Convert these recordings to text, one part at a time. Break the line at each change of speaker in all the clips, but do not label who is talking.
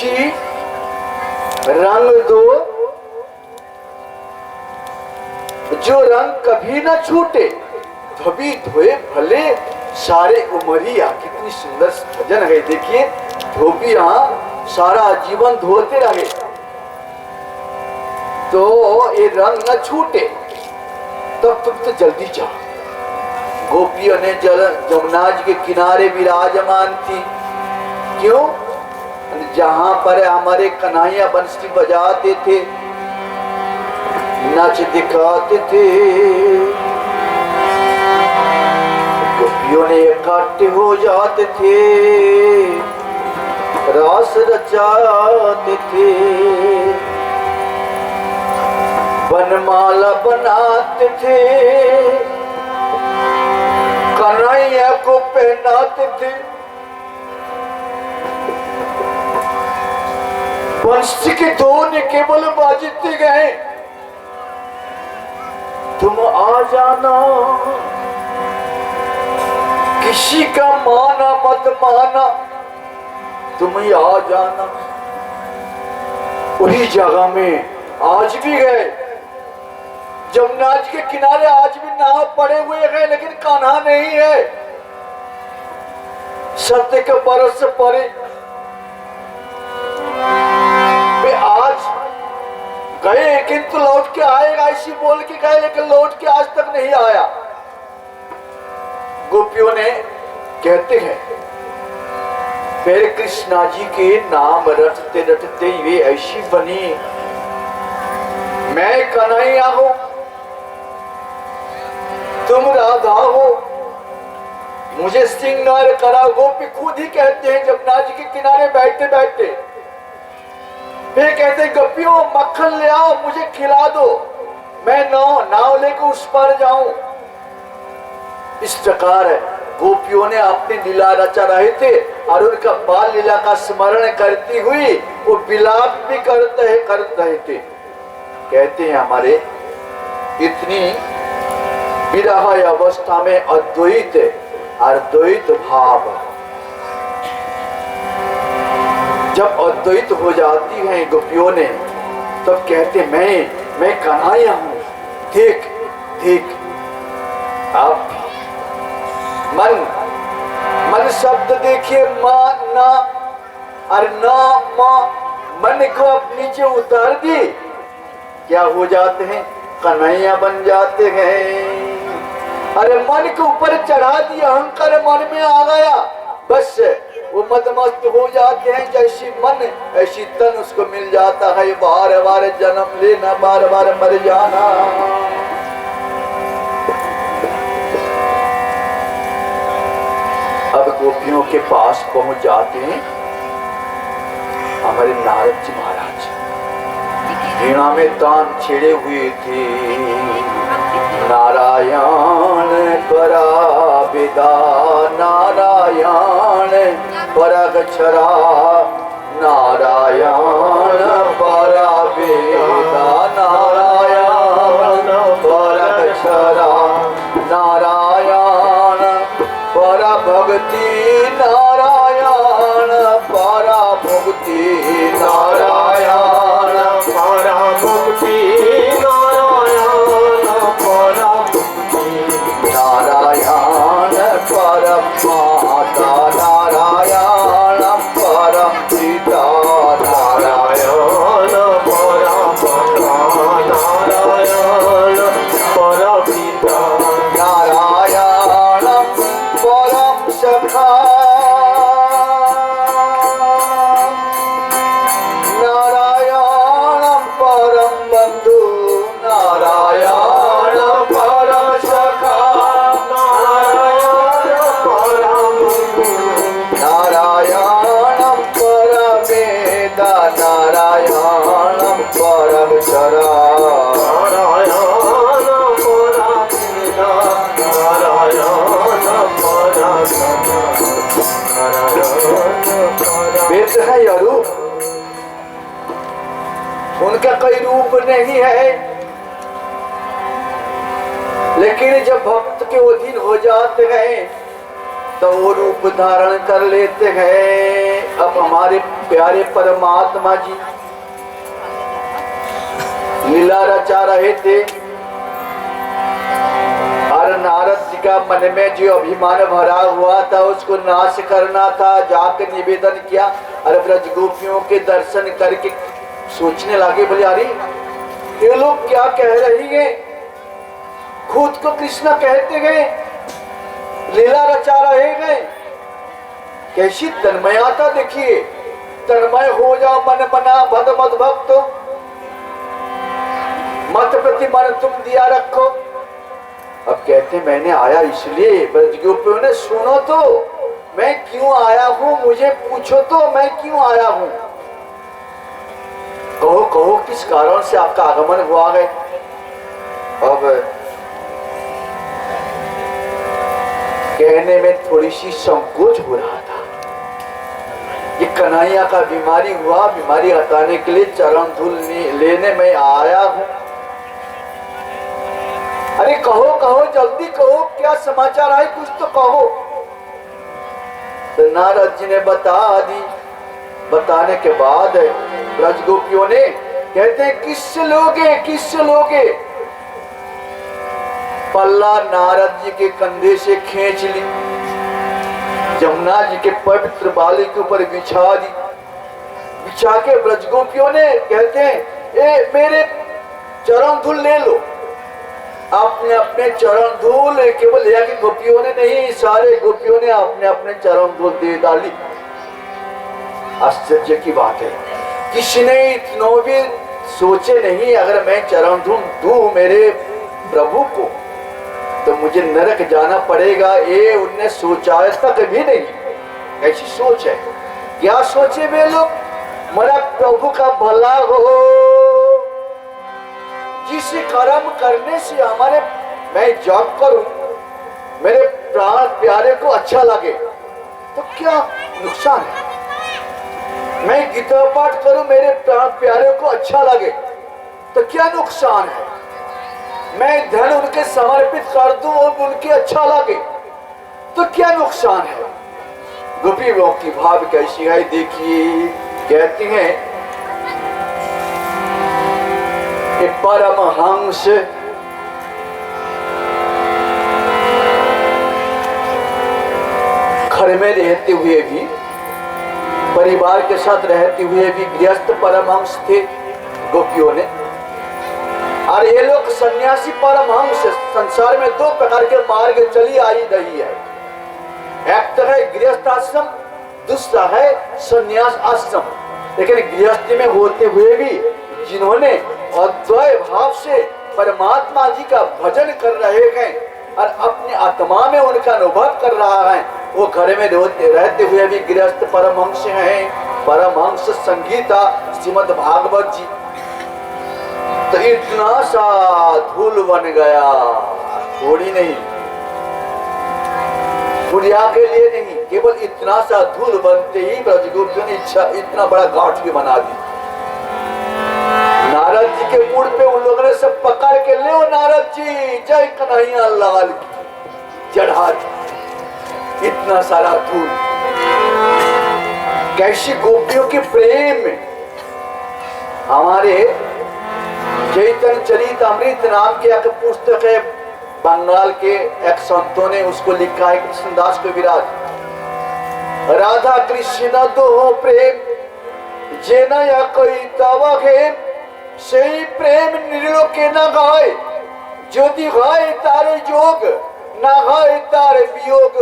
मुंशी रंग दो जो रंग कभी न छूटे, धोबी धोए भले सारे उमरिया। कितनी सुंदर भजन है। देखिए धोबिया सारा जीवन धोते रहे तो ये रंग न छूटे, तब तुम तो जल्दी जाओ। गोपियों ने जमुना जी के किनारे विराजमान थी। क्यों? जहां पर हमारे कन्हैया बंसी बजाते थे, नाच दिखाते थे, गोपियों ने इकट्ठे हो जाते थे, रास रचाते थे, बनमाला बनाते थे, कन्हैया को पहनाते थे। बंसी के धोने केवल बाजते गए, तुम आ जाना, किसी का माना मत माना, तुम ही आ जाना। वही जगह में आज भी गए, जमुना जी के किनारे आज भी नाव पड़े हुए हैं, लेकिन कान्हा नहीं है। सत्य के बरस से परे वे आज गए, किंतु लौट के आएगा इसी बोल के गए, लेकिन लौट के आज तक नहीं आया। गोपियों ने कहते हैं फिर कृष्णा जी के नाम रटते रटते वे ऐसी बनी, मैं कन्हैया हूं, तुम राधा हो, मुझे श्रृंगार करा। गोपी खुद ही कहते हैं जमुना जी के किनारे बैठते बैठते, वे कहते गोपियों मक्खन ले आओ, मुझे खिला दो, मैं नाव लेकर उस पर जाऊं। इस प्रकार गोपियों ने अपनी लीला रचा रहे थे और उनका बाल लीला का स्मरण करती हुई वो विलाप भी करते रहे थे। कहते हैं हमारे इतनी विरह अवस्था में अद्वैत और द्वैत भाव जब अद्वैत हो जाती है गोपियों ने, तब कहते मैं कन्हैया हूं, देख देख। आप मन शब्द देखिए, मां ना और ना मां, मन को अब नीचे उतार दी, क्या हो जाते हैं? कन्हैया बन जाते हैं। अरे मन के ऊपर चढ़ा दिया, अहंकार मन में आ गया, बस वो मदमस्त हो जाते हैं। जैसी मन ऐसी तन उसको मिल जाता है, बार बार जन्म लेना, बार बार मर जाना। अब गोपियों के पास पहुंच जाते हैं हमारे नारद जी महाराज, वीणा में तान छेड़े हुए थे। नारायण परा विदा, नारायण परगक्षरा, नारायण परा वेदा, नारायण परगक्षरा, नारायण पर भक्ति, नारायण परा भक्ति, नारायण परा भक्ति, नारायण परा भक्ति, नारायण परम माता, नारायण परम पिता, नारायण परम पिता, नारायण परम पिता, नारायण परम सखा, नारायण परम बंधु, नारायण परम सखा, नारायण परम बंधु, नारायण परम वेदा, नारायण परम शरा, नारायण परम वेदा, नारायण परम वेद है या रूप, उनका कोई रूप नहीं है, लेकिन जब भक्त के अधीन हो जाते हैं तो वो रूप धारण कर लेते हैं। अब हमारे प्यारे परमात्मा जी लीला रचा रहे थे और नारद जी का मन में जो अभिमान भरा हुआ था उसको नाश करना था। जाकर निवेदन किया। अरे ब्रज गोपियों के दर्शन करके सोचने लगे, बोले अरे ये लोग क्या कह रही हैं, खुद को कृष्ण कहते गए, लीला रचा रहे गए। कैसी तन्मयता देखिए, तन्मय हो जाओ मन बना भद मद भक्त, मत प्रति मन तुम दिया रखो। अब कहते मैंने आया इसलिए, ब्रजगोपियों ने सुनो तो मैं क्यों आया हूँ, मुझे पूछो तो मैं क्यों आया हूँ। कहो कहो किस कारण से आपका आगमन हुआ है। अब कहने में थोड़ी सी संकोच हो रहा था। ये कन्हैया का बीमारी हुआ, बीमारी हटाने के लिए चरण धूल लेने में आया हूँ। अरे कहो कहो जल्दी कहो, क्या समाचार है, कुछ तो कहो। तो नारद जी ने बता दी। बताने के बाद ब्रज गोपियों ने कहते किससे लोगे, किससे लोगे। पल्ला नारद जी के कंधे से खींच ली, जमुना जी के पवित्र बाली के ऊपर बिछा दी। बिछा के ब्रज गोपियों ने कहते हैं ए मेरे चरण धूल ले लो। अपने अपने चरण धूल केवल एक गोपियों ने नहीं, सारे गोपियों ने अपने अपने चरण धूल दे डाली। आश्चर्य की बात है, किसी ने इतना भी सोचे नहीं अगर मैं चरण धूल दूं मेरे प्रभु को तो मुझे नरक जाना पड़ेगा। ये उनने सोचा तक भी नहीं। ऐसी सोच है, क्या सोचे वे लोग, मेरा प्रभु का भला हो, जिस कर्म करने से हमारे मैं जॉब करूं मेरे प्राण प्यारे को अच्छा लगे तो क्या नुकसान है। मैं गीता पाठ करूं मेरे प्राण प्यारे को अच्छा लगे तो क्या नुकसान है। मैं धन उनके समर्पित कर दूं और उनके अच्छा लगे तो क्या नुकसान है। गोपियों की भाव कैसी है देखिए। कहती हैं परमहंस घर में रहते हुए भी, परिवार के साथ रहते हुए भी गृहस्थ परमहंस थे गोपियों ने। और ये लोग सन्यासी परमहंस। संसार में दो प्रकार के मार्ग चली आई रही है, एक तो है गृहस्थ आश्रम, दूसरा है सन्यास आश्रम। लेकिन गृहस्थी में होते हुए भी जिन्होंने अद्वैय भाव से परमात्मा जी का भजन कर रहे हैं और अपने आत्मा में उनका अनुभव कर रहा है, वो घर में रहते हुए भी गृहस्थ परमहंस हैं। परमहंस संगीता श्रीमद् भागवत जी। तो इतना सा धूल बन गया, थोड़ी नहीं, गुड़िया के लिए नहीं, केवल इतना सा धूल बनते ही ब्रजगोपियों ने इच्छा इतना बड़ा गांठ भी बना दी। नारद जी के मुड़ पे उन लोगों ने सब पकड़ के ले नारद जी जय कन्हैया लाल की चढ़ा दी। इतना सारा धूल। कैसी गोपियों के प्रेम में। हमारे चैतन्य चरितमृत नाम की एक पुस्तक है, बंगाल के एक संतों ने उसको लिखा है, कृष्णदास कविराज। राधा कृष्ण दो प्रेम जेना या कोई तवा है, সেই প্রেম নির্লোকে না হয়, যদি হয় তার যোগ, না হয় তার বিয়োগ,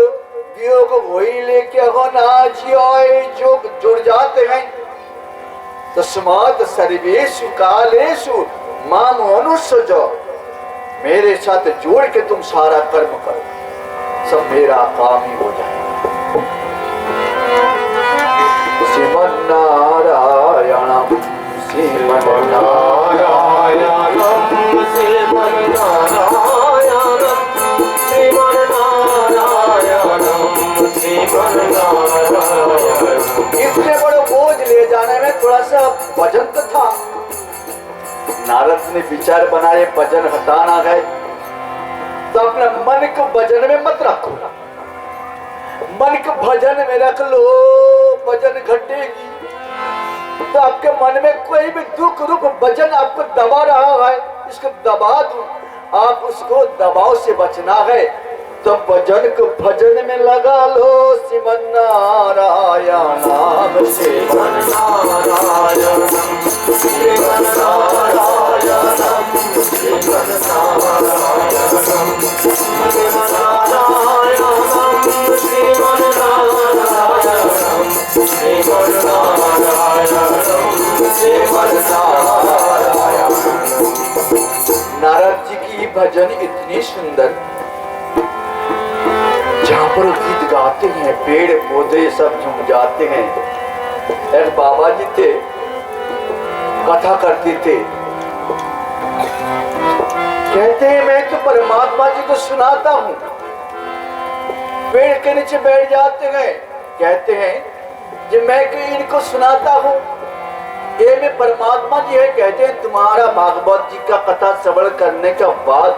বিয়োগ হইলে কেহ না জিয়, যোগ जुड़ जाते हैं। तस्मात् सर्वेषु कालेषु माम अनुसज, मेरे साथ जोड़ के तुम सारा कर्म करो, सब मेरा काम ही हो जाए। श्रीमन्नारायण इतने बड़े बोझ ले जाने में थोड़ा सा वजन तो था। नारद ने विचार बनाए वजन हटाना है तो अपने मन को वजन में मत रखो, मन के भजन में रख लो, भजन घटेगी। तो आपके मन में कोई भी दुख रूप भजन आपको दबा रहा है, इसको दबा दो। आप उसको दबाव से बचना है तो भजन को भजन में लगा लो। श्रीमन नारायण नाम, श्रीमन नारायण, श्रीमन नारायण, श्रीमन नारायण, श्रीमन नारायण, श्रीमन नारायण, श्रीमन नारायण, श्रीमन नारायण। नारद जी की भजन इतनी सुंदर, जहाँ पर गीत गाते हैं पेड़ पौधे सब झूम जाते हैं। एक बाबा जी थे, कथा करते थे, कहते हैं मैं तो परमात्मा जी को सुनाता हूँ। पेड़ के नीचे बैठ जाते हैं, कहते हैं कि मैं इनको सुनाता हूँ, ये में परमात्मा जी है। कहते हैं तुम्हारा भागवत जी का कथा श्रवण करने के बाद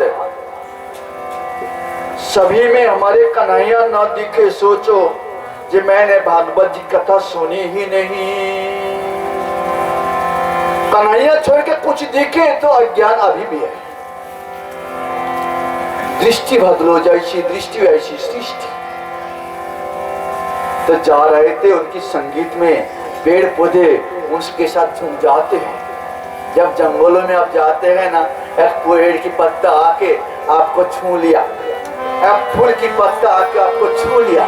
सभी में हमारे कन्हैया न दिखे, सोचो कि मैंने भागवत जी कथा सुनी ही नहीं। कन्हैया छोड़ के कुछ दिखे तो अज्ञान अभी भी है। दृष्टि बदलो जैसी दृष्टि वैसी सृष्टि। तो जा रहे थे उनकी संगीत में, पेड़ पौधे उसके साथ झूम जाते हैं। जब जंगलों में आप जाते हैं ना, एक पेड़ की पत्ता आके आपको छू लिया, एक फूल की पत्ता आके आपको छू लिया।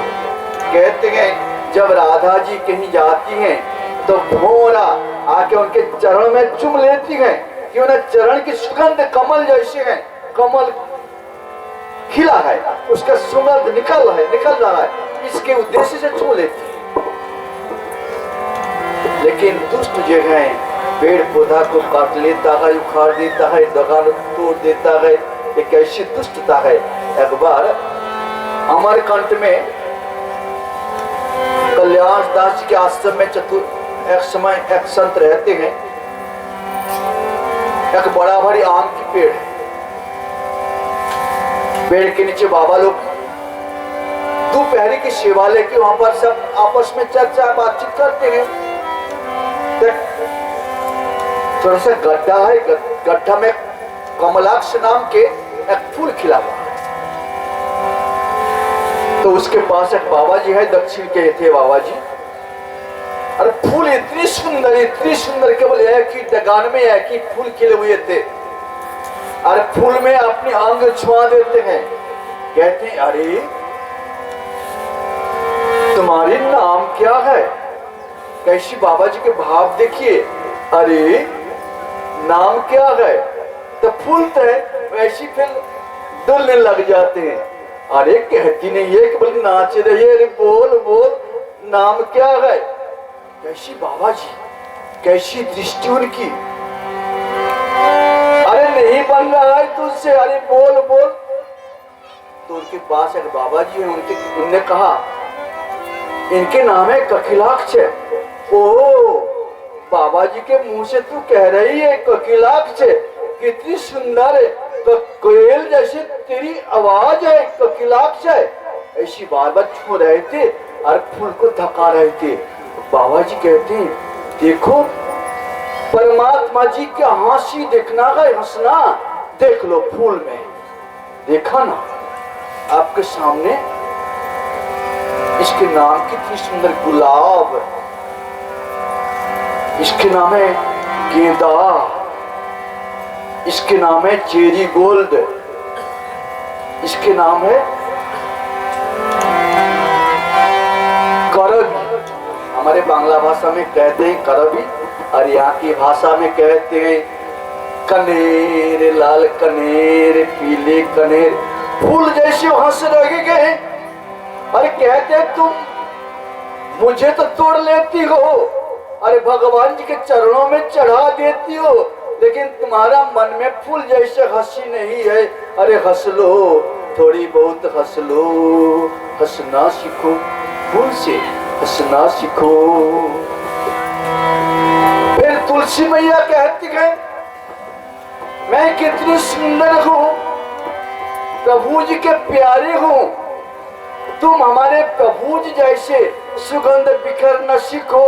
कहते हैं जब राधा जी कहीं जाती हैं तो भोरा आके उनके चरण में चुम लेती हैं कि उन्हें चरण की सुगंध कमल जैसे है, कमल खिला है, उसका सुगंध निकल रहा है, इसके उद्देश्य से छू लेती है। लेकिन दुष्ट जो है पेड़ पौधा को काट लेता है, उखाड़ देता है, दगान तोड़ देता है। ये कैसी दुष्टता है। एक बार अमरकंट में कल्याण दास के आश्रम में एक समय एक संत रहते हैं। एक बड़ा भारी आम की पेड़ है, पेड़ के नीचे बाबा लोग दोपहर की सेवा लेके वहां पर सब आपस में चर्चा बातचीत करते हैं। थोड़ा सा गड्ढा है, गड्ढा में कमलाक्ष नाम के एक फूल खिला हुआ है। तो उसके पास एक बाबा जी है, दक्षिण के थे बाबा जी। अरे फूल इतनी सुंदर, केवल एक ही डगान में एक ही फूल खिले हुए थे। अरे फूल में अपनी अंग छुआ देते हैं। कहते हैं अरे तुम्हारी नाम क्या है? कैसी बाबा जी के भाव देखिए। अरे नाम क्या है? तो फूल तो है, वैसी फिर डुलने लग जाते हैं। अरे कहती नहीं है कि बोले नाच रही है। अरे बोल बोल नाम क्या है? कैसी बाबा जी, कैसी दृष्टि उनकी। अरे नहीं बन रहा है तुझसे, अरे बोल बोल। तो उनके पास एक बाबा जी है, उनने कहा इनके नाम है ककिलाक्ष। ओ बाबा जी के मुंह से तू कह रही है ककिलाक्ष, कितनी सुंदर है, कोयल जैसे तेरी आवाज है, ककिलाक्ष है। ऐसी बार बार छू रहे थे और फूल को धका रहे थे। बाबा जी कहते हैं देखो परमात्मा जी की हंसी देखना है, हंसना देख लो फूल में। देखा ना आपके सामने, इसके नाम कितनी सुंदर गुलाब, इसके नाम है गेंदा, इसके नाम है चेरी गोल्ड, इसके नाम है करबी। हमारे बांग्ला भाषा में कहते हैं करबी और यहाँ की भाषा में कहते हैं कनेर, लाल कनेर, पीले कनेर। फूल जैसे हंस रहे गए। अरे कहते तुम मुझे तो तोड़ लेती हो, अरे भगवान जी के चरणों में चढ़ा देती हो, लेकिन तुम्हारा मन में फूल जैसे हंसी नहीं है। अरे हंस लो, थोड़ी बहुत हंस लो, हंसना सीखो, फूल से हंसना सीखो। फिर तुलसी मैया कहती है मैं कितनी सुंदर हूँ, प्रभु जी के प्यारे हूँ। तुम हमारे प्रभु जी जैसे सुगंध बिखर न सीखो,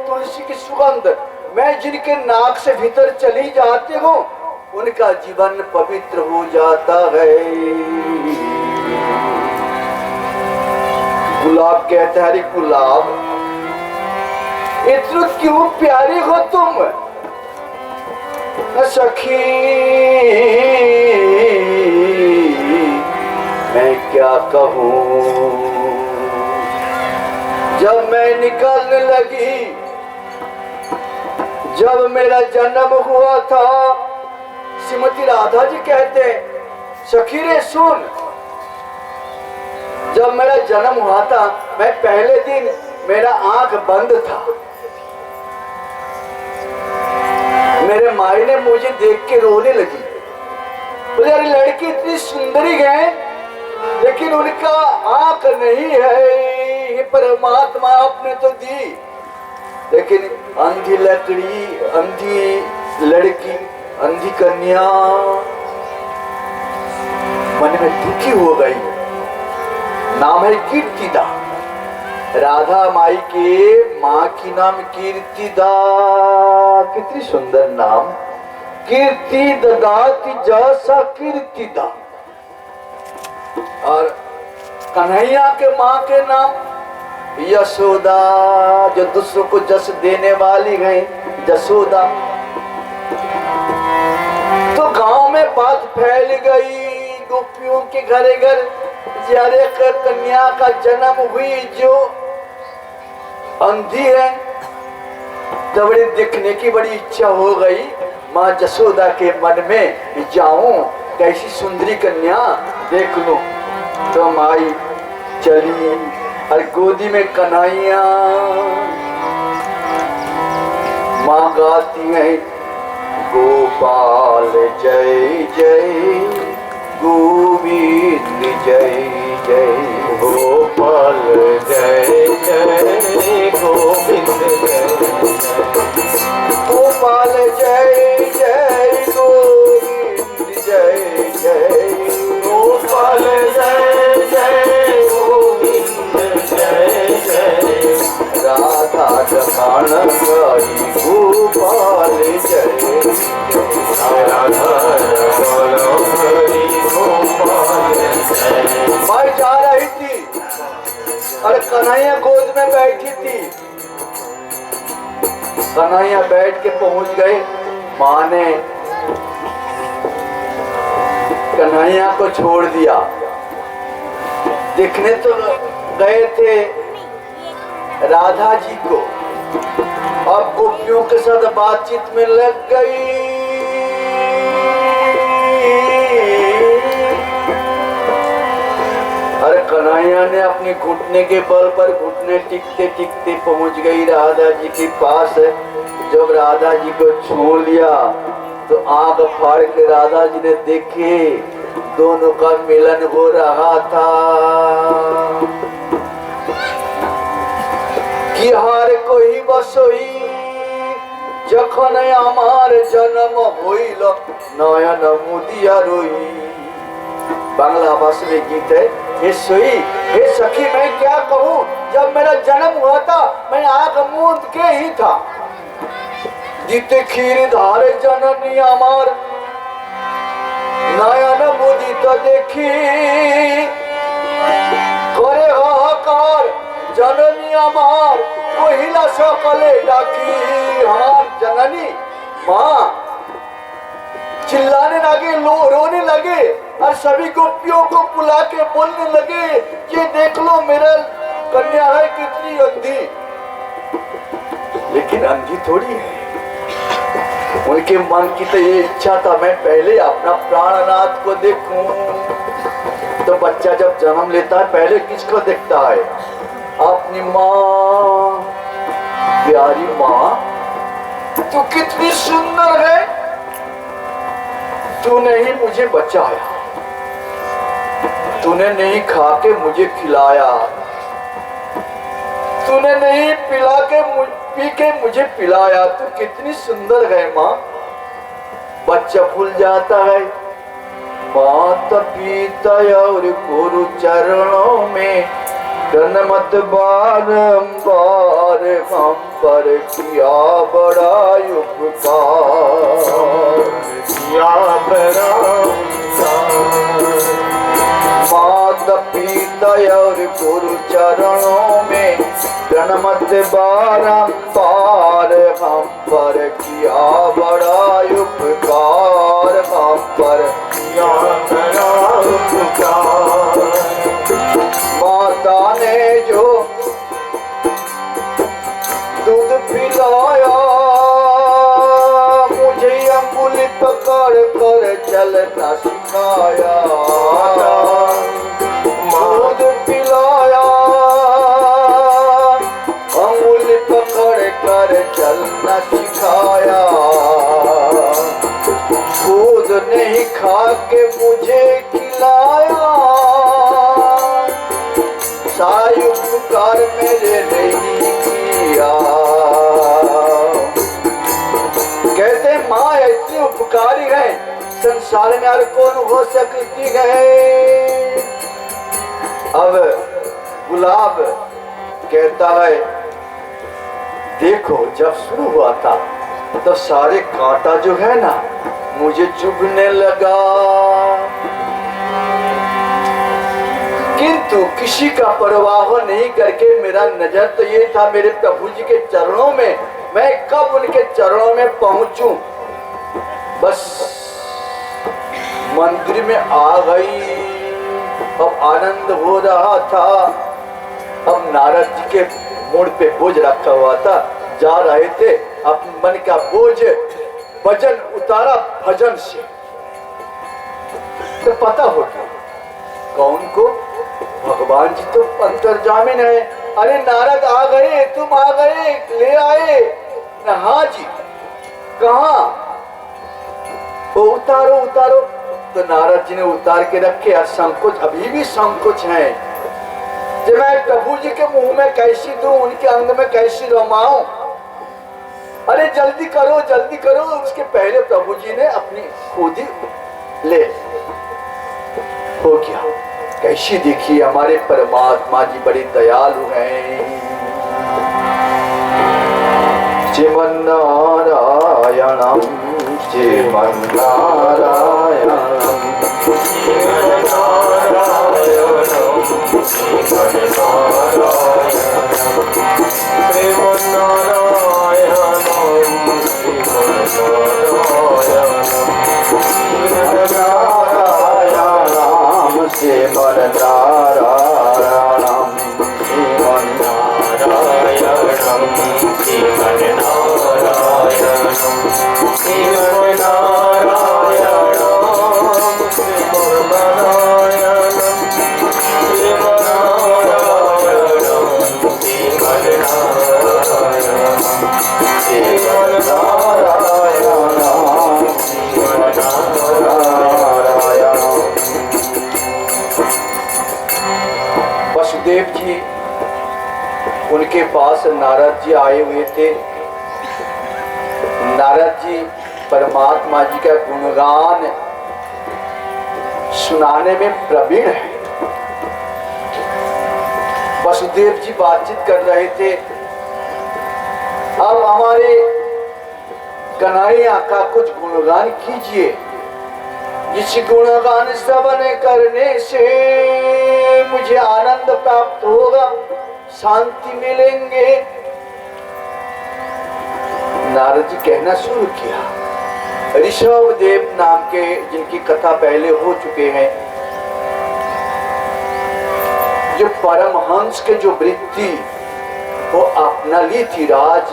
तुलसी की सुगंध मैं जिनके नाक से भीतर चली जाती हूँ उनका जीवन पवित्र हो जाता है। गुलाब कहता है, अरे गुलाब इतना क्यों प्यारी हो तुम सखी, मैं क्या कहूँ। जब मैं निकलने लगी, जब मेरा जन्म हुआ था, श्रीमती राधा जी कहते हैं सखी रे सुन, जब मेरा जन्म हुआ था मैं पहले दिन मेरा आंख बंद था, मेरे माई ने मुझे देख के रोने लगी, बोले अरे लड़की इतनी सुंदरी है लेकिन उनका आंख नहीं है, ये परमात्मा आपने तो दी, लेकिन अंधी लकड़ी, अंधी लड़की, अंधी कन्या मन में दुखी हो गई। नाम है कीर्तिदा, राधा माई के माँ की नाम कीर्तिदा, कितनी सुंदर नाम, कीर्ति ददाती जैसा कीर्तिदा। और कन्हैया के माँ के नाम यशोदा, जो दूसरों को जस देने वाली है यशोदा। तो गांव में बात फैल गई गोपियों के घरे घर, जरे कन्या का जन्म हुई जो अंधी है, तो बड़ी देखने की बड़ी इच्छा हो गई। माँ यशोदा के मन में जाऊं कैसी सुंदरी कन्या देख लूं, तो माई चली और गोदी में कन्हैया, माँ गाती है गोपाल जय जय गोविंद जय जय,
गोपाल जय जय गोविंद जय
गोपाल जय जय गोविंद जय जय,
गोपाल जय जय गोविंद जय जय,
राधा रमण हरि गोपाल जय,
राधा रमण हरि गोपाल जय।
माई जा रही थी और कन्हैया गोद में बैठी थी। कन्हैया बैठ के पहुंच गए, माँ ने कन्हैया को छोड़ दिया। देखने तो गए थे राधा जी को, अब गोपियों के साथ बातचीत में लग गई। अरे कन्हैया ने अपने घुटने के बल पर घुटने टिकते टिकते पहुंच गई राधा जी के पास। जब राधा जी को छू लिया तो आंख फाड़ के राधा जी ने देखे दोनों का मिलन हो रहा था। कि हार कोई बसोई जखन आमार जन्म होइल नयन मुदिया रोई। बांग्ला भाषा में गीत है, हे सोई हे सखी मैं क्या कहूँ, जब मेरा जन्म हुआ था मैं आंख मूंद के ही था। जीते खीर धारे जननी अमार नयन मुदित देखी, करे हाहाकार जननी अमार कोहिला सकले डाकी। हमार जननी माँ चिल्लाने लगे, रोने लगे और सभी गोपियों को बुला के बोलने लगे, ये देख लो मेरा कन्या है कितनी अंधी। लेकिन अंधी थोड़ी है, उनके मन की तो ये इच्छा था मैं पहले अपना प्राणनाथ को देखूं। तो बच्चा जब जन्म लेता है पहले किसको देखता है, अपनी माँ। प्यारी माँ तू कितनी सुंदर है, तूने ही मुझे बचाया, तूने नहीं खा के मुझे खिलाया, तूने नहीं पिला के पी के मुझे पिलाया, तू कितनी सुंदर है माँ। बच्चा भूल जाता है माता पिता और गुरु चरणों में धन मत बारंबार हम पर किया बड़ा उपकार,
किया बड़ा उपकार।
माता पिता और गुरु चरणों में धन मत बारंबार हम पर किया बड़ा उपकार, हम पर
किया बड़ा उपकार।
माता ने जो दूध पिलाया मुझे अंगुली पकड़ कर चलना सिखाया, दूध पिलाया अंगुली पकड़ कर चलना सिखाया, दूध नहीं खा के मुझे खिलाया, सारे उपकार मेरे नहीं किया। कहते माँ इतनी उपकारी है, संसार में और कौन हो सकती है। अब गुलाब कहता है देखो जब शुरू हुआ था तो सारे कांटा जो है ना मुझे चुभने लगा, किंतु किसी का परवाह नहीं करके मेरा नजर तो ये था मेरे प्रभु जी के चरणों में, मैं कब उनके चरणों में पहुंचूं। बस मंदिर में आ गई, अब आनंद हो रहा था। अब नारद जी के मोड़ पे बोझ रखा हुआ था, जा रहे थे, अपने मन का बोझ वजन उतारा भजन से। तो पता हो गया कौन को, भगवान जी तो अंतर्जामिन है। अरे नारद आ गए, तुम आ गए, ले आए। हाँ जी, कहाँ? वो उतारो उतारो। तो नारद जी ने उतार के रखे। और संकोच अभी भी संकोच है, जब मैं प्रभु जी के मुंह में कैसी दूं, उनके अंग में कैसी रमाऊं। अरे जल्दी करो जल्दी करो। उसके पहले प्रभु जी ने अपनी खुद ही ले हो गया। कैसी देखिए हमारे परमात्मा जी बड़े दयालु हैं। श्रीमन्नारायणम श्रीमन्नारायणम वसुदेव जी उनके पास नारद जी आए हुए थे। नारद जी परमात्मा जी का गुणगान सुनाने में प्रवीण है। वसुदेव जी बातचीत कर रहे थे, अब हमारे कन्हैया का कुछ गुणगान कीजिए, जिस गुणगान श्रवण करने से मुझे आनंद प्राप्त होगा, शांति मिलेंगे। नारद जी कहना शुरू किया। ऋषभ देव नाम के, जिनकी कथा पहले हो चुके हैं, जो परमहंस के जो वृत्ति वो अपना ली थी, राज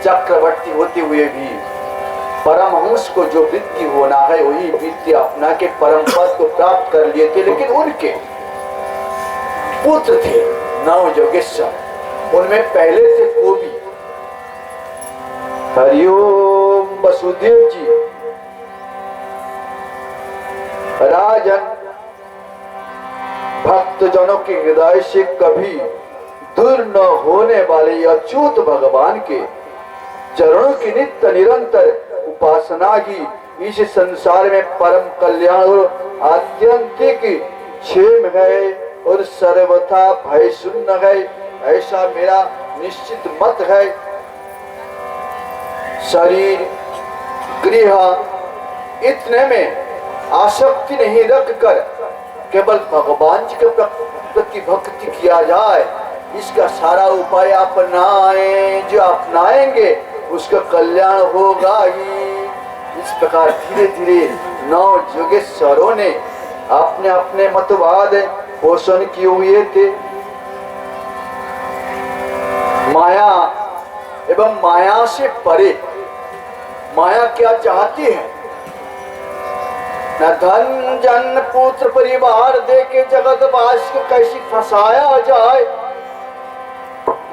चक्रवर्ती होते हुए भी परमहंस को जो वृत्ति होना है वही वृत्ति अपना के परम पद को प्राप्त कर लिए थे। लेकिन उनके पुत्र थे नव योगेश्वर, उनमें पहले थे कोबी। हरिओम वसुदेव जी, राजन भक्त जनों के हृदय से कभी दूर न होने वाले अच्युत भगवान के चरणों की नित्य निरंतर उपासना की इस संसार में परम कल्याण और आत्यंतिक क्षेम है। और सर्वथा भय शून्य है, ऐसा मेरा निश्चित मत है। शरीर गृह इतने में आसक्ति नहीं रखकर केवल भगवान जी के प्रति भक्ति किया जाए, इसका सारा उपाय अपनाएं। जो अपनाएंगे उसका कल्याण होगा ही। इस प्रकार धीरे धीरे 9 योगेश्वरों ने अपने अपने मतवाद पोषण किए हुए थे। माया एवं माया से परे, माया क्या चाहती है? न धन जन पुत्र परिवार दे के जगतवास को कैसे फंसाया जाए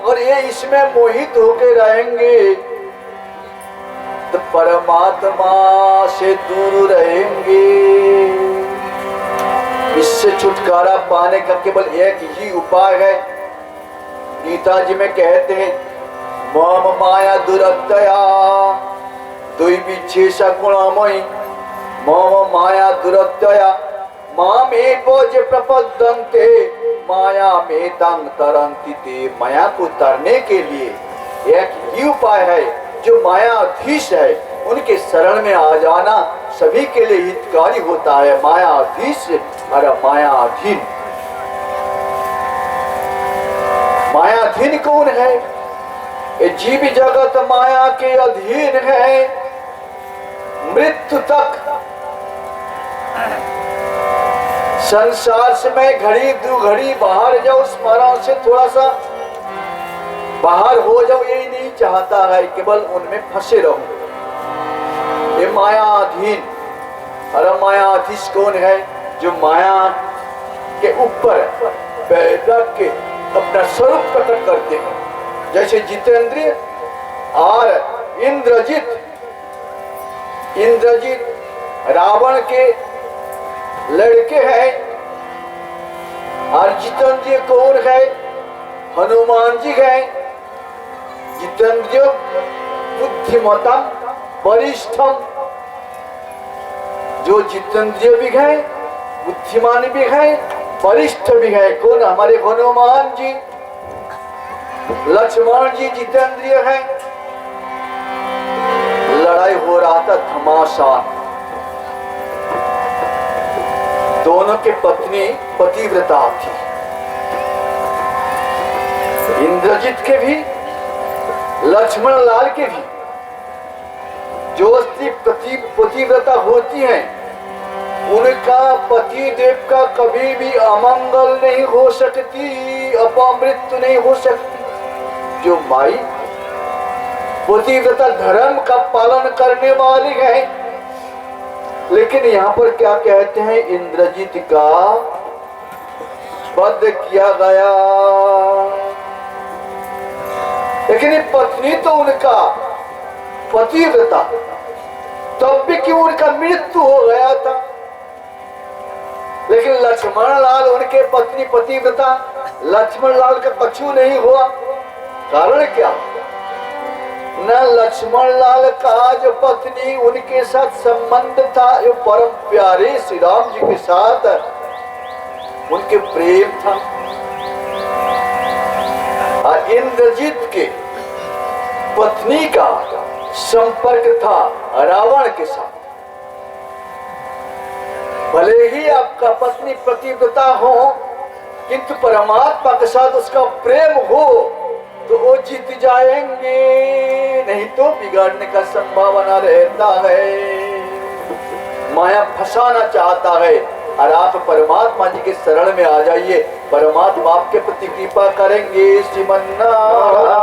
और ये इसमें मोहित होके रहेंगे तो परमात्मा से दूर रहेंगे। इससे छुटकारा पाने का केवल एक ही उपाय है। गीता जी में कहते हैं मम माया दुरत्यया द्वैविच्छेष गुणमयी मम माया दुरत्यया मामेव जे प्रपद्यन्ते माया में तंग तरंति ते। माया को तरने के लिए एक ही उपाय है। जो मायाधीश है उनके शरण में आ जाना सभी के लिए हितकारी होता है। मायाधीश और मायाधीन, मायाधीन कौन है? ये जीव जगत माया के अधीन है। मृत्यु तक संसार से मैं घड़ी दो घड़ी बाहर जाऊं, स्मरण से थोड़ा सा बाहर हो जाओ, यही नहीं चाहता है, केवल उनमें फंसे रहो। ये मायाधीन। और मायाधीश कौन है? जो माया के ऊपर बैठ के अपना स्वरूप प्रकट करते हैं। जैसे जितेंद्रिय और इंद्रजीत। इंद्रजीत रावण के लड़के हैं और जितेंद्रिय कौन है? हनुमान जी हैं। जितेंद्रिय बुद्धिमतम वरिष्ठम। जो जितेंद्रिय भी है, बुद्धिमान भी है, वरिष्ठ भी है। कौन? हमारे हनुमान जी। लक्ष्मण जी जितेंद्रिय है। लड़ाई हो रहा था घमासान। दोनों के पत्नी पतिव्रता थी। इंद्रजीत के भी, लक्ष्मण लाल के भी। जो स्त्री पतिव्रता होती हैं उनका पति देव का कभी भी अमंगल नहीं हो सकती, अपमृत्यु नहीं हो सकती। जो माई पतिव्रता धर्म का पालन करने वाली है। लेकिन यहाँ पर क्या कहते हैं? इंद्रजीत का वध किया गया। लेकिन पत्नी तो उनका पतिव्रता, तब भी क्यों उनका मृत्यु हो गया था। लेकिन लक्ष्मण लाल उनके पत्नी पतिव्रता, लक्ष्मण लाल का कछु नहीं हुआ। कारण क्या? न लक्ष्मण लाल का जो पत्नी उनके साथ संबंध था, जो परम प्यारे श्री राम जी के साथ उनके प्रेम था। और इंद्रजीत के पत्नी का संपर्क था रावण के साथ। भले ही आपका पत्नी पतिव्रता हो, किंतु परमात्मा के साथ उसका प्रेम हो तो वो जीत जाएंगे, नहीं तो बिगड़ने का संभावना रहता है। माया फंसाना चाहता है। और आप परमात्मा जी के शरण में आ जाइए, परमात्मा आपके प्रति कृपा करेंगे। श्रीमन्नारायण।